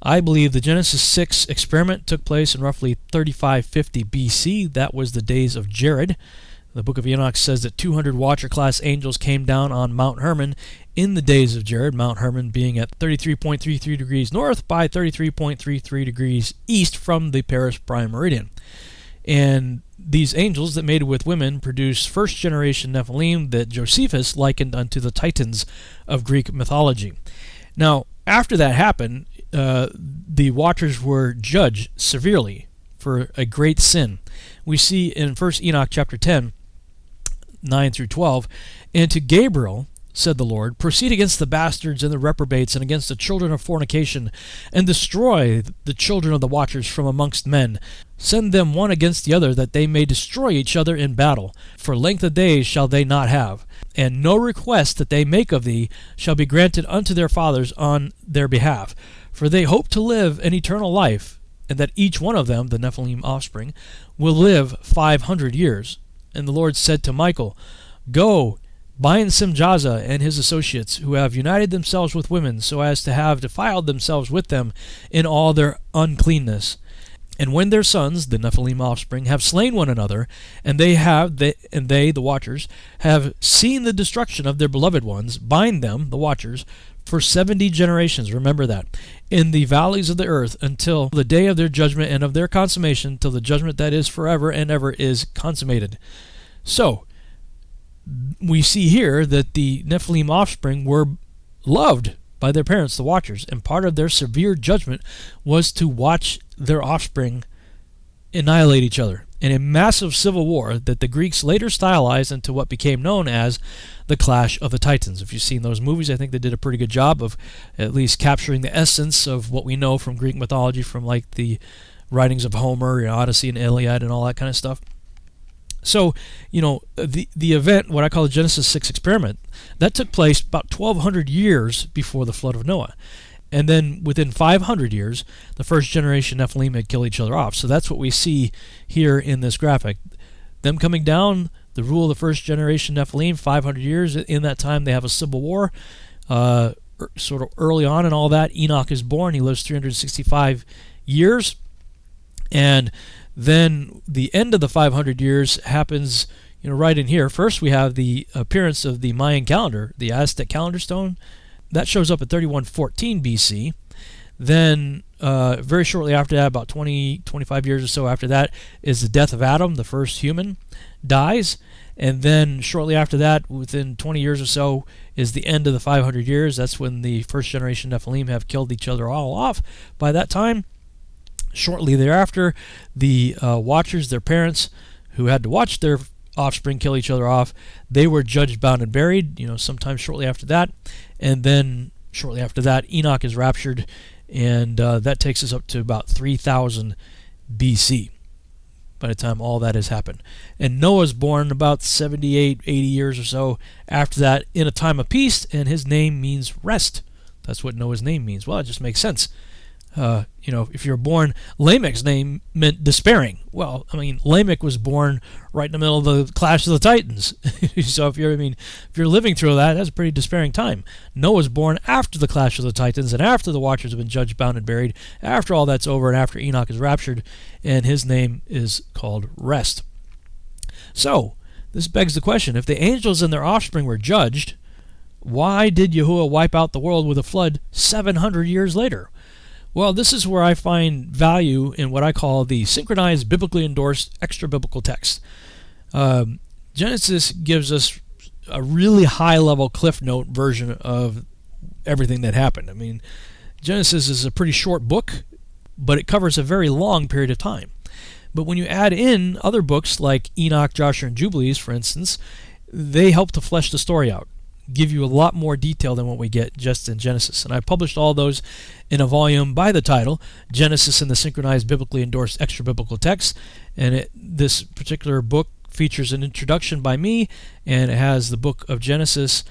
I believe the Genesis 6 experiment took place in roughly 3550 BC. That was the days of Jared. The Book of Enoch says that 200 Watcher-class angels came down on Mount Hermon in the days of Jared, Mount Hermon being at 33.33 degrees north by 33.33 degrees east from the Paris Prime Meridian. And these angels that mated with women produced first-generation Nephilim that Josephus likened unto the Titans of Greek mythology. Now, after that happened, the Watchers were judged severely for a great sin. We see in 1 Enoch chapter 10, 9 through 12, "And to Gabriel said the Lord, proceed against the bastards and the reprobates and against the children of fornication, and destroy the children of the Watchers from amongst men. Send them one against the other, that they may destroy each other in battle. For length of days shall they not have, and no request that they make of thee shall be granted unto their fathers on their behalf. For they hope to live an eternal life, and that each one of them, the Nephilim offspring, will live 500 years. And the Lord said to Michael, Go, bind Simjaza and his associates, who have united themselves with women, so as to have defiled themselves with them in all their uncleanness. And when their sons, the Nephilim offspring, have slain one another, and they, the Watchers, have seen the destruction of their beloved ones, bind them, the Watchers, for 70 generations, remember that, in the valleys of the earth, until the day of their judgment and of their consummation, till the judgment that is forever and ever is consummated." So, we see here that the Nephilim offspring were loved by their parents, the Watchers, and part of their severe judgment was to watch their offspring annihilate each other in a massive civil war that the Greeks later stylized into what became known as the Clash of the Titans. If you've seen those movies, I think they did a pretty good job of at least capturing the essence of what we know from Greek mythology, from like the writings of Homer, Odyssey and Iliad and all that kind of stuff. So, the event, what I call the Genesis 6 experiment, that took place about 1,200 years before the flood of Noah. And then within 500 years, the first generation Nephilim had killed each other off. So that's what we see here in this graphic. Them coming down, the rule of the first generation Nephilim, 500 years. In that time, they have a civil war. Sort of early on and all that, Enoch is born. He lives 365 years. And then the end of the 500 years happens, right in here. First, we have the appearance of the Mayan calendar, the Aztec calendar stone. That shows up at 3114 BC. Then, very shortly after that, about 25 years or so after that, is the death of Adam, the first human, dies. And then, shortly after that, within 20 years or so, is the end of the 500 years. That's when the first generation Nephilim have killed each other all off. By that time, shortly thereafter, the Watchers, their parents, who had to watch their offspring kill each other off, they were judged, bound, and buried, sometime shortly after that. And then shortly after that, Enoch is raptured, and that takes us up to about 3000 BC by the time all that has happened. And Noah's born about 78, 80 years or so after that, in a time of peace, and his name means rest. That's what Noah's name means. Well, it just makes sense. If you're born, Lamech's name meant despairing. Well, Lamech was born right in the middle of the Clash of the Titans. So if you're living through that, that's a pretty despairing time. Noah's born after the Clash of the Titans and after the Watchers have been judged, bound, and buried, after all that's over and after Enoch is raptured, and his name is called Rest. So, this begs the question, if the angels and their offspring were judged, why did Yahuwah wipe out the world with a flood 700 years later? Well, this is where I find value in what I call the synchronized, biblically endorsed, extra-biblical text. Genesis gives us a really high-level Cliff Note version of everything that happened. Genesis is a pretty short book, but it covers a very long period of time. But when you add in other books like Enoch, Joshua, and Jubilees, for instance, they help to flesh the story out, give you a lot more detail than what we get just in Genesis. And I published all those in a volume by the title, Genesis and the Synchronized Biblically Endorsed Extra-Biblical Text. And this particular book features an introduction by me, and it has the book of Genesis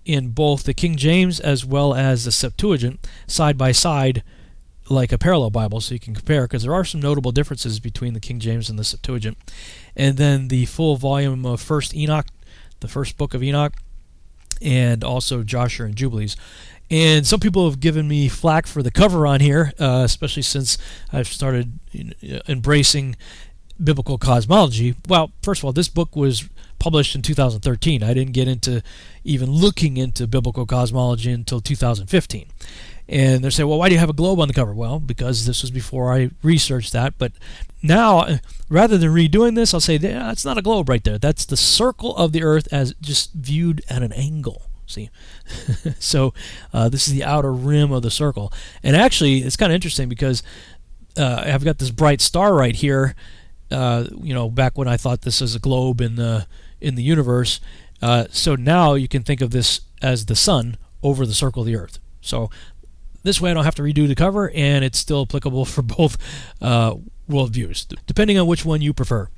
in both the King James as well as the Septuagint, side by side, like a parallel Bible, so you can compare, because there are some notable differences between the King James and the Septuagint. And then the full volume of First Enoch, the first book of Enoch, and also Joshua and Jubilees. And some people have given me flack for the cover on here, especially since I've started embracing biblical cosmology. Well, first of all, this book was published in 2013. I didn't get into even looking into biblical cosmology until 2015. And they're saying, well, why do you have a globe on the cover? Well, because this was before I researched that. But now, rather than redoing this, I'll say, yeah, it's not a globe right there. That's the circle of the Earth as just viewed at an angle. See? So this is the outer rim of the circle. And actually, it's kind of interesting because I've got this bright star right here. Back when I thought this was a globe in the universe. So now you can think of this as the sun over the circle of the Earth. So this way I don't have to redo the cover, and it's still applicable for both worldviews, depending on which one you prefer.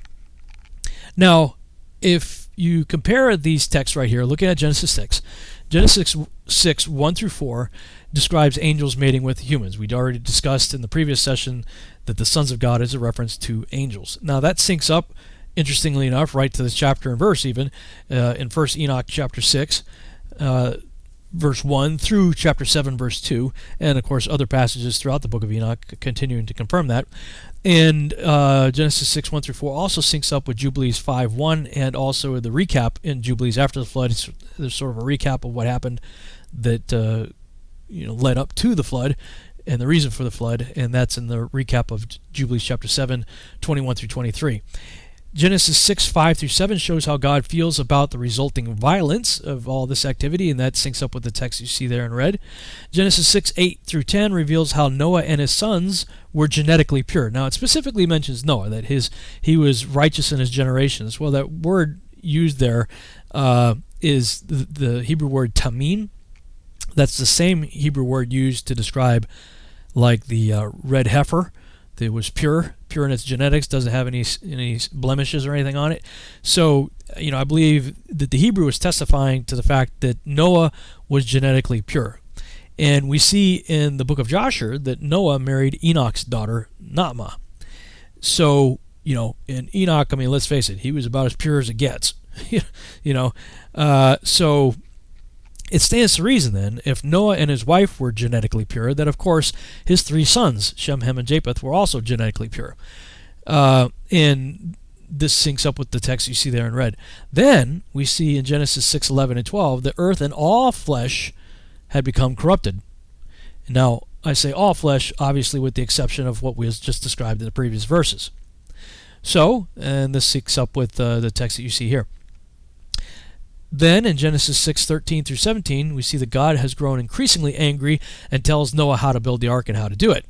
Now, if you compare these texts right here, looking at Genesis 6, Genesis 6, 1 through 4, describes angels mating with humans. We'd already discussed in the previous session that the sons of God is a reference to angels. Now that syncs up, interestingly enough, right to this chapter and verse even, in 1 Enoch chapter 6, verse 1 through chapter 7, verse 2, and of course other passages throughout the book of Enoch continuing to confirm that. And Genesis 6, 1 through 4 also syncs up with Jubilees 5, 1, and also the recap in Jubilees after the flood. There's sort of a recap of what happened that led up to the flood and the reason for the flood, and that's in the recap of Jubilees chapter 7, 21 through 23. Genesis 6, 5 through 7 shows how God feels about the resulting violence of all this activity, and that syncs up with the text you see there in red. Genesis 6, 8 through 10 reveals how Noah and his sons were genetically pure. Now, it specifically mentions Noah, that he was righteous in his generations. Well, that word used there is the Hebrew word tamim. That's the same Hebrew word used to describe like the red heifer. It was pure in its genetics, doesn't have any blemishes or anything on it. So, I believe that the Hebrew is testifying to the fact that Noah was genetically pure. And we see in the book of Joshua that Noah married Enoch's daughter, Naamah. So, in Enoch, let's face it, he was about as pure as it gets. So it stands to reason then, if Noah and his wife were genetically pure, that of course his three sons, Shem, Ham, and Japheth, were also genetically pure. And this syncs up with the text you see there in red. Then we see in Genesis 6, 11, and 12, the earth and all flesh had become corrupted. Now, I say all flesh, obviously with the exception of what was just described in the previous verses. So, and this syncs up with the text that you see here. Then in Genesis 6, 13 through 17, we see that God has grown increasingly angry and tells Noah how to build the ark and how to do it.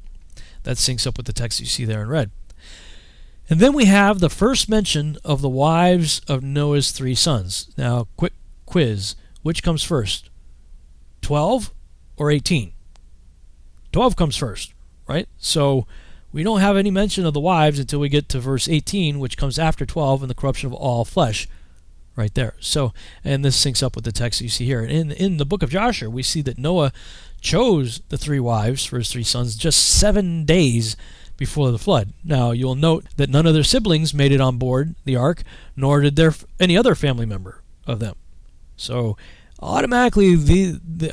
That syncs up with the text you see there in red. And then we have the first mention of the wives of Noah's three sons. Now, quick quiz. Which comes first? 12 or 18? 12 comes first, right? So we don't have any mention of the wives until we get to verse 18, which comes after 12, and the corruption of all flesh. Right there. So, and this syncs up with the text you see here. In the book of Joshua, we see that Noah chose the three wives for his three sons just 7 days before the flood. Now, you'll note that none of their siblings made it on board the ark, nor did any other family member of them. So, automatically,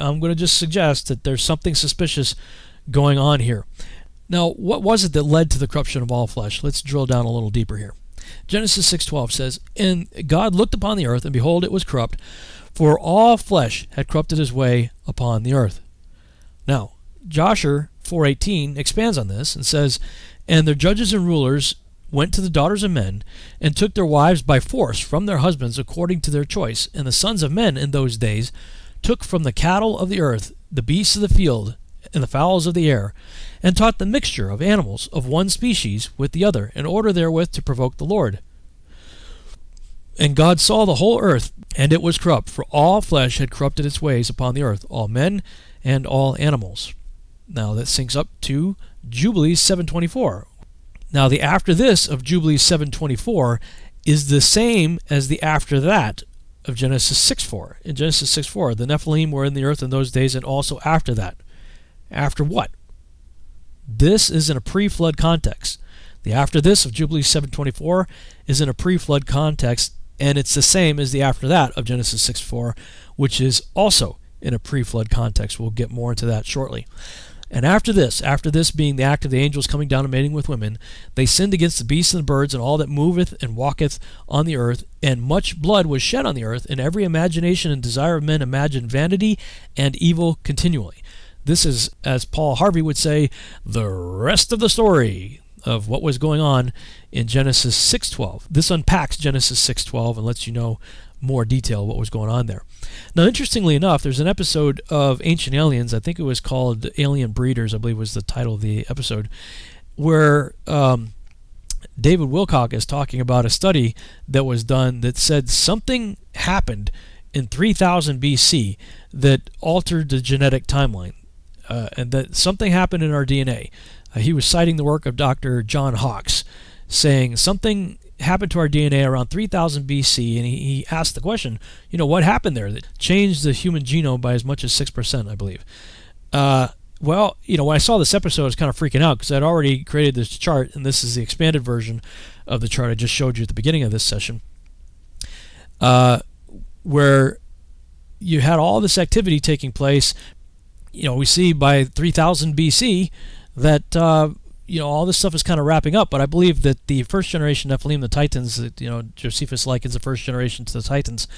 I'm going to just suggest that there's something suspicious going on here. Now, what was it that led to the corruption of all flesh? Let's drill down a little deeper here. Genesis 6:12 says, "And God looked upon the earth, and behold, it was corrupt, for all flesh had corrupted his way upon the earth." Now, Joshua 4:18 expands on this and says, "And their judges and rulers went to the daughters of men, and took their wives by force from their husbands according to their choice. And the sons of men in those days took from the cattle of the earth, the beasts of the field, and the fowls of the air, and taught the mixture of animals of one species with the other, in order therewith to provoke the Lord. And God saw the whole earth, and it was corrupt, for all flesh had corrupted its ways upon the earth, all men and all animals." Now that syncs up to Jubilees 7:24. Now the after this of Jubilees 7:24 is the same as the after that of Genesis 6:4. In Genesis 6:4, the Nephilim were in the earth in those days, and also after that. After what? This is in a pre-flood context. The after this of Jubilees 7:24 is in a pre-flood context, and it's the same as the after that of Genesis 6:4, which is also in a pre-flood context. We'll get more into that shortly. And after this being the act of the angels coming down and mating with women, they sinned against the beasts and the birds and all that moveth and walketh on the earth, and much blood was shed on the earth, and every imagination and desire of men imagined vanity and evil continually. This is, as Paul Harvey would say, the rest of the story of what was going on in Genesis 6:12. This unpacks Genesis 6:12 and lets you know more detail what was going on there. Now, interestingly enough, there's an episode of Ancient Aliens, I think it was called Alien Breeders, I believe was the title of the episode, where David Wilcock is talking about a study that was done that said something happened in 3000 BC that altered the genetic timeline, and that something happened in our DNA. He was citing the work of Dr. John Hawkes, saying something happened to our DNA around 3000 BC, and he asked the question, what happened there that changed the human genome by as much as 6%, I believe. Well, when I saw this episode, I was kind of freaking out because I'd already created this chart, and this is the expanded version of the chart I just showed you at the beginning of this session, where you had all this activity taking place. We see by 3000 BC that all this stuff is kind of wrapping up, but I believe that the first generation Nephilim, the Titans, Josephus likens the first generation to the Titans,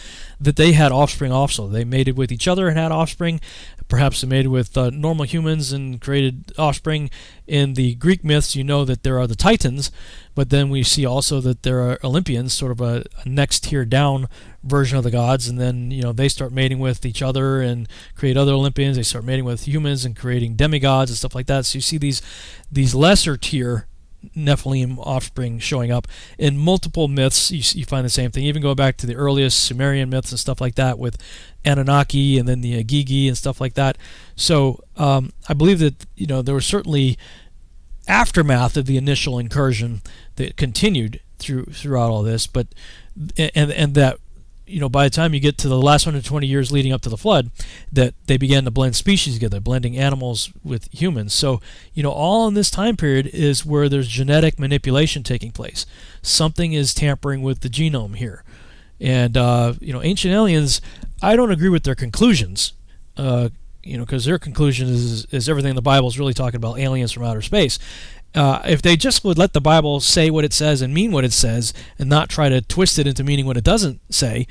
that they had offspring also. They mated with each other and had offspring. Perhaps they mated with normal humans and created offspring. In the Greek myths, that there are the Titans, but then we see also that there are Olympians, sort of a next tier down version of the gods, and then they start mating with each other and create other Olympians. They start mating with humans and creating demigods and stuff like that. So you see these lesser tier Nephilim offspring showing up in multiple myths. You find the same thing, even going back to the earliest Sumerian myths and stuff like that, with Anunnaki and then the Agigi and stuff like that. So I believe that there was certainly aftermath of the initial incursion that continued throughout all this, but and that by the time you get to the last 120 years leading up to the flood, that they began to blend species together, blending animals with humans. So, all in this time period is where there's genetic manipulation taking place. Something is tampering with the genome here. And, Ancient Aliens, I don't agree with their conclusions, because their conclusion is everything the Bible is really talking about aliens from outer space. If they just would let the Bible say what it says and mean what it says and not try to twist it into meaning what it doesn't say,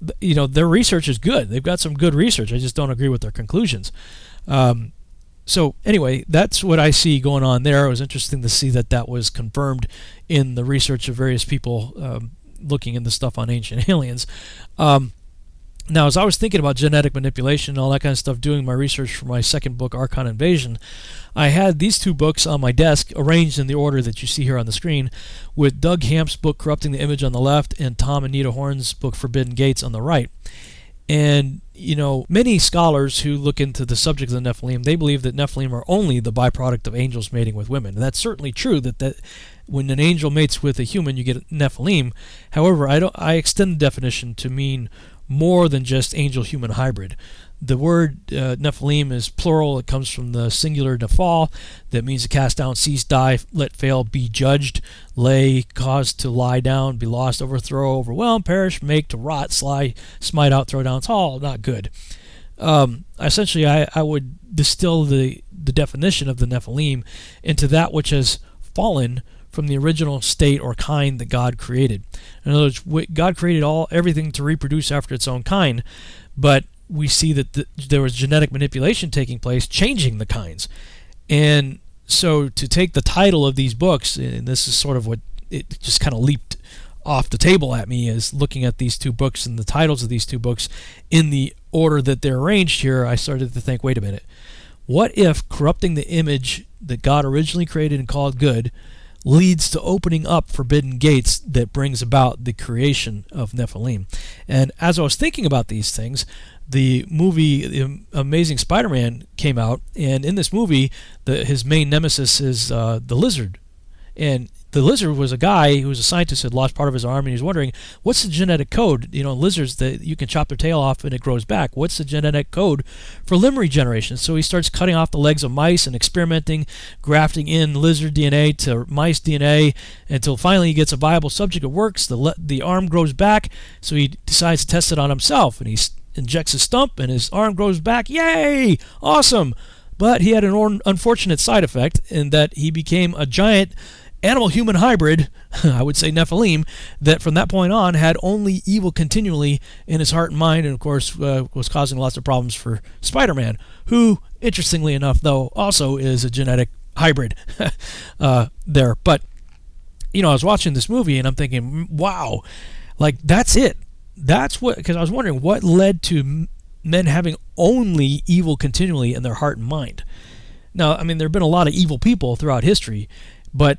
their research is good. They've got some good research. I just don't agree with their conclusions. So anyway, that's what I see going on there. It was interesting to see that was confirmed in the research of various people looking into stuff on Ancient Aliens. Now, as I was thinking about genetic manipulation and all that kind of stuff, doing my research for my second book, Archon Invasion, I had these two books on my desk arranged in the order that you see here on the screen, with Doug Hamp's book, Corrupting the Image, on the left, and Tom and Nita Horn's book, Forbidden Gates, on the right. And, many scholars who look into the subject of the Nephilim, they believe that Nephilim are only the byproduct of angels mating with women. And that's certainly true, that when an angel mates with a human, you get Nephilim. However, I extend the definition to mean more than just angel-human hybrid. The word Nephilim is plural. It comes from the singular nephal, that means to cast down, cease, die, let fail, be judged, lay, cause to lie down, be lost, overthrow, overwhelm, perish, make, to rot, smite out, throw down. It's all not good. Essentially, I would distill the definition of the Nephilim into that which has fallen from the original state or kind that God created. In other words, God created everything to reproduce after its own kind, but we see that there was genetic manipulation taking place, changing the kinds. And so to take the title of these books, and this is sort of what it just kind of leaped off the table at me, is looking at these two books and the titles of these two books in the order that they're arranged here, I started to think, wait a minute, what if corrupting the image that God originally created and called good leads to opening up forbidden gates that brings about the creation of Nephilim? And as I was thinking about these things, the movie The Amazing Spider-Man came out, and in this movie, his main nemesis is the Lizard. And the Lizard was a guy who was a scientist who had lost part of his arm, and he was wondering, what's the genetic code? Lizards, that you can chop their tail off and it grows back. What's the genetic code for limb regeneration? So he starts cutting off the legs of mice and experimenting, grafting in lizard DNA to mice DNA, until finally he gets a viable subject. It works. The arm grows back, so he decides to test it on himself, and injects his stump, and his arm grows back. Yay! Awesome! But he had an unfortunate side effect in that he became a giant animal-human hybrid, I would say Nephilim, that from that point on had only evil continually in his heart and mind, and of course was causing lots of problems for Spider-Man, who, interestingly enough, though, also is a genetic hybrid there. But, I was watching this movie and I'm thinking, wow, like that's it. That's what, because I was wondering what led to men having only evil continually in their heart and mind. Now, I mean, there have been a lot of evil people throughout history, but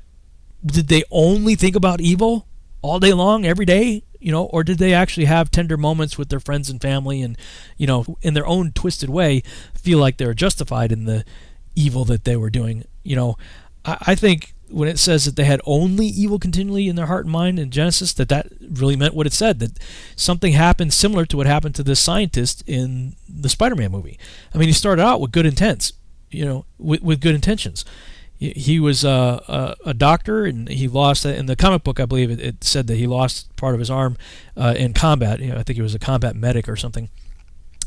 did they only think about evil all day long, every day? Or did they actually have tender moments with their friends and family and, in their own twisted way, feel like they were justified in the evil that they were doing? I think when it says that they had only evil continually in their heart and mind in Genesis, that really meant what it said, that something happened similar to what happened to this scientist in the Spider-Man movie. I mean, he started out with good intents, with good intentions. He was a doctor, and he lost, in the comic book, I believe it said that he lost part of his arm in combat. I think he was a combat medic or something.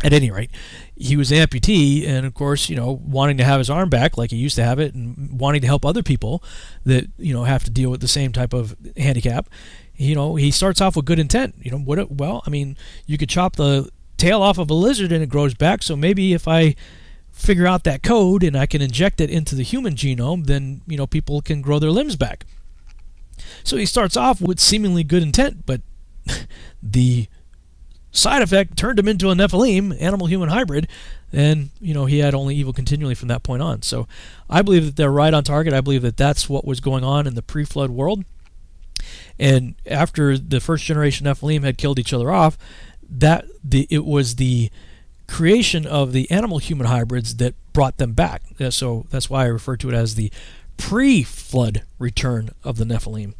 At any rate, he was an amputee, and of course, wanting to have his arm back like he used to have it, and wanting to help other people that have to deal with the same type of handicap. He starts off with good intent. Well, I mean, you could chop the tail off of a lizard and it grows back. So maybe if I figure out that code and I can inject it into the human genome, then people can grow their limbs back. So he starts off with seemingly good intent, but the side effect turned him into a Nephilim, animal-human hybrid, and he had only evil continually from that point on. So I believe that they're right on target. I believe that that's what was going on in the pre-flood world. And after the first generation Nephilim had killed each other off, it was the creation of the animal-human hybrids that brought them back. So that's why I refer to it as the pre-flood return of the Nephilim.